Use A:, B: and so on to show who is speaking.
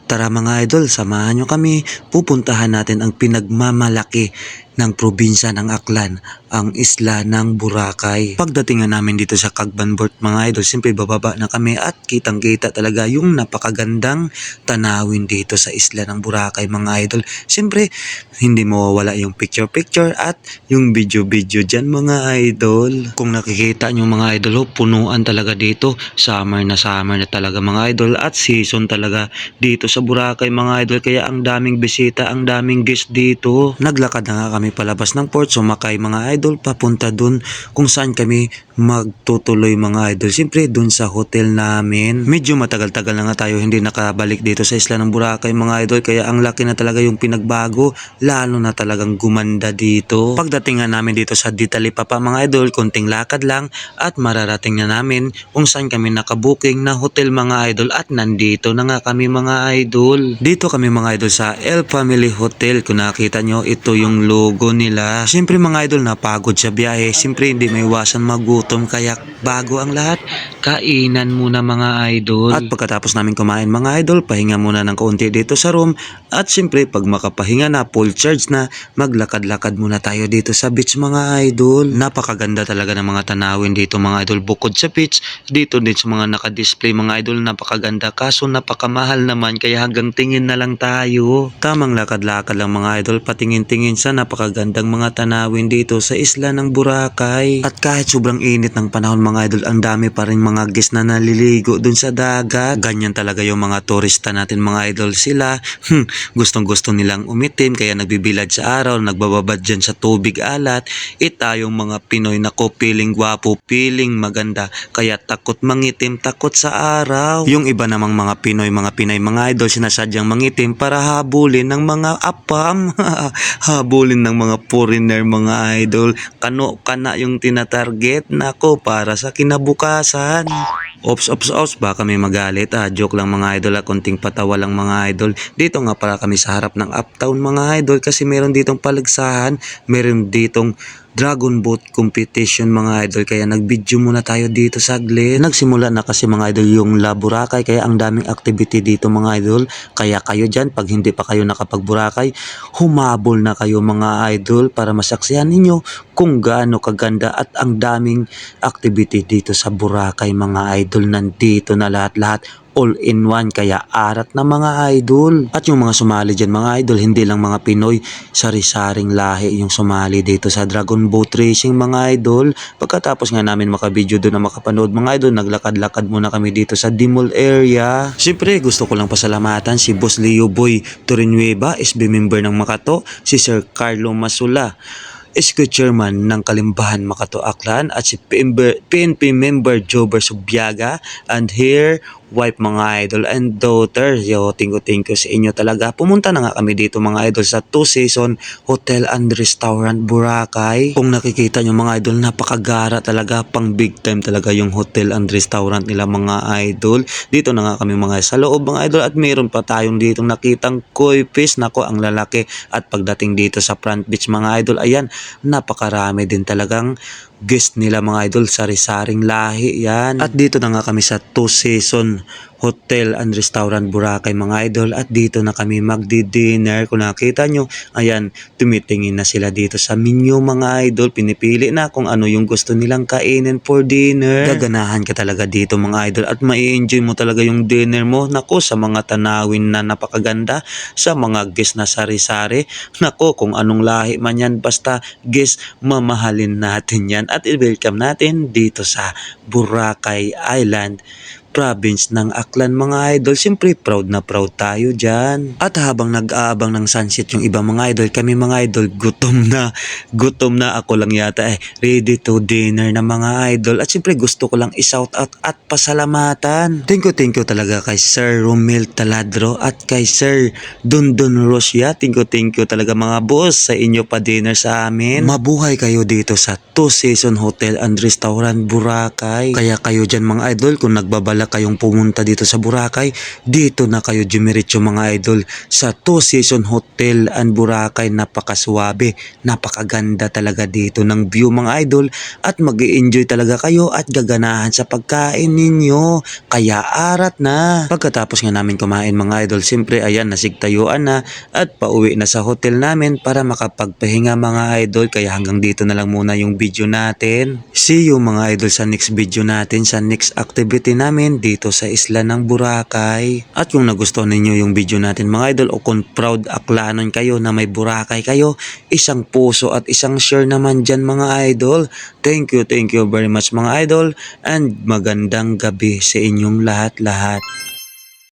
A: Tara mga idol, samahan nyo kami. Pupuntahan natin ang pinagmamalaki ng probinsya ng Aklan, ang isla ng Boracay. Pagdating nga namin dito sa Cagbanbort mga idol, siyempre bababa na kami at kitang-kita talaga yung napakagandang tanawin dito sa isla ng Boracay mga idol. Siyempre, hindi mawawala yung picture-picture at yung video-video dyan mga idol. Kung nakikita nyo mga idol, punuan talaga dito. Summer na talaga mga idol at season talaga dito sa Boracay mga idol, kaya ang daming bisita, ang daming guest dito. Naglakad na nga kami palabas ng port, sumakay mga idol papunta dun kung saan kami magtutuloy mga idol. Siyempre dun sa hotel namin. Medyo matagal-tagal na nga tayo hindi nakabalik dito sa isla ng Boracay mga idol, kaya ang laki na talaga yung pinagbago, lalo na talagang gumanda dito. Pagdating nga namin dito sa Ditalipapa mga idol, konting lakad lang at mararating na namin kung saan kami nakabuking na hotel mga idol, at nandito na nga kami mga idol. Dito kami mga idol sa El Family Hotel. Kung nakita nyo, ito yung logo nila. Siyempre mga idol, napagod sa biyahe. Siyempre hindi may iwasan magutom, kaya bago ang lahat, kainan muna mga idol. At pagkatapos namin kumain mga idol, pahinga muna ng kaunti dito sa room. At siyempre pag makapahinga na, full charge na, maglakad-lakad muna tayo dito sa beach mga idol. Napakaganda talaga ng mga tanawin dito mga idol. Bukod sa beach, dito din sa mga naka-display mga idol, napakaganda, kaso napakamahal naman, kaya hanggang tingin na lang tayo. Tamang lakad-lakad lang mga idol, patingin-tingin sa napakagandang mga tanawin dito sa isla ng Boracay. At kahit sobrang init ng panahon mga idol, ang dami pa rin mga guest na naliligo dun sa dagat. Ganyan talaga yung mga turista natin mga idol. Sila gustong-gusto nilang umitim, kaya nagbibilad sa araw, nagbababad dyan sa tubig alat. Tayong mga Pinoy, nako, piling gwapo, piling maganda, kaya takot mangitim, takot sa araw. Yung iba namang mga Pinay mga idol, sinasadyang mangitim para habulin ng mga apam. Habulin ng mga foreigner mga idol. Kano-kana yung tinatarget, nako, para sa kinabukasan. Ops, baka may magalit. Joke lang mga idol, konting patawa lang mga idol. Dito nga para kami sa harap ng uptown mga idol, kasi meron ditong palagsahan, meron ditong Dragon Boat Competition mga idol, kaya nag-video muna tayo dito saglit. Nagsimula na kasi mga idol yung La Boracay, kaya ang daming activity dito mga idol, kaya kayo dyan, pag hindi pa kayo nakapag-Boracay, humabol na kayo mga idol para masaksihan ninyo kung gaano kaganda at ang daming activity dito sa Boracay mga idol. Nandito na lahat-lahat, all in one, kaya arat na mga idol. At yung mga sumali dyan mga idol, hindi lang mga Pinoy, sari-saring lahi yung sumali dito sa Dragon Boat Racing mga idol. Pagkatapos nga namin makabideo doon na makapanood mga idol, naglakad-lakad muna kami dito sa Dimol area. Siyempre gusto ko lang pasalamatan si Boss Leo Boy Torinueva, SB member ng Makato, si Sir Carlo Masula, SQ Chairman ng Kalimbahan Makato Aklan, at si PNP member Jober Subiaga, and here wife mga idol and daughter. Yo, thank you sa inyo talaga. Pumunta na nga kami dito mga idol sa 2-season Hotel and Restaurant Boracay. Kung nakikita nyo mga idol, napakagara talaga, pang big time talaga yung hotel and restaurant nila mga idol. Dito na nga kami mga sa loob mga idol, at meron pa tayong ditong nakitang koi fish, nako, ang lalaki. At pagdating dito sa front beach mga idol, ayan, napakarami din talagang guest nila mga idol, sari-saring lahi yan. At dito na nga kami sa 2-season Hotel and Restaurant Boracay mga idol, at dito na kami magdi-dinner. Kung nakita nyo, ayan, tumitingin na sila dito sa menu mga idol, pinipili na kung ano yung gusto nilang kainin for dinner. Gaganahan ka talaga dito mga idol, at mai-enjoy mo talaga yung dinner mo, nako, sa mga tanawin na napakaganda, sa mga guest na sari-sari, nako, kung anong lahi man yan, basta guest, mamahalin natin yan at i-welcome natin dito sa Boracay Island, province ng Aklan mga idol. Siyempre proud na proud tayo dyan. At habang nag-aabang ng sunset yung iba mga idol, kami mga idol gutom na. Ako lang yata ready to dinner na mga idol. At siyempre gusto ko lang i-shout out at pasalamatan. Thank you talaga kay Sir Romel Taladro at kay Sir Dundon Rosia. Thank you talaga mga boss sa inyo pa dinner sa amin. Mabuhay kayo dito sa 2-season Hotel and Restaurant Boracay. Kaya kayo dyan mga idol, kung nagbabala bala kayong pumunta dito sa Boracay, dito na kayo dumiretso mga idol sa Two Season Hotel and Boracay. Napakaswabe, napakaganda talaga dito ng view mga idol at mag-i-enjoy talaga kayo at gaganahan sa pagkain ninyo. Kaya arat na. Pagkatapos nga namin kumain mga idol, siyempre ayan nasigtayuan na at pauwi na sa hotel namin para makapagpahinga mga idol. Kaya hanggang dito na lang muna yung video natin. See you mga idol sa next video natin, sa next activity namin dito sa isla ng Boracay. At kung nagustuhan ninyo yung video natin mga idol o kung proud aklanon kayo na may Boracay kayo, isang puso at isang share naman dyan mga idol. Thank you very much mga idol and magandang gabi sa inyong lahat-lahat.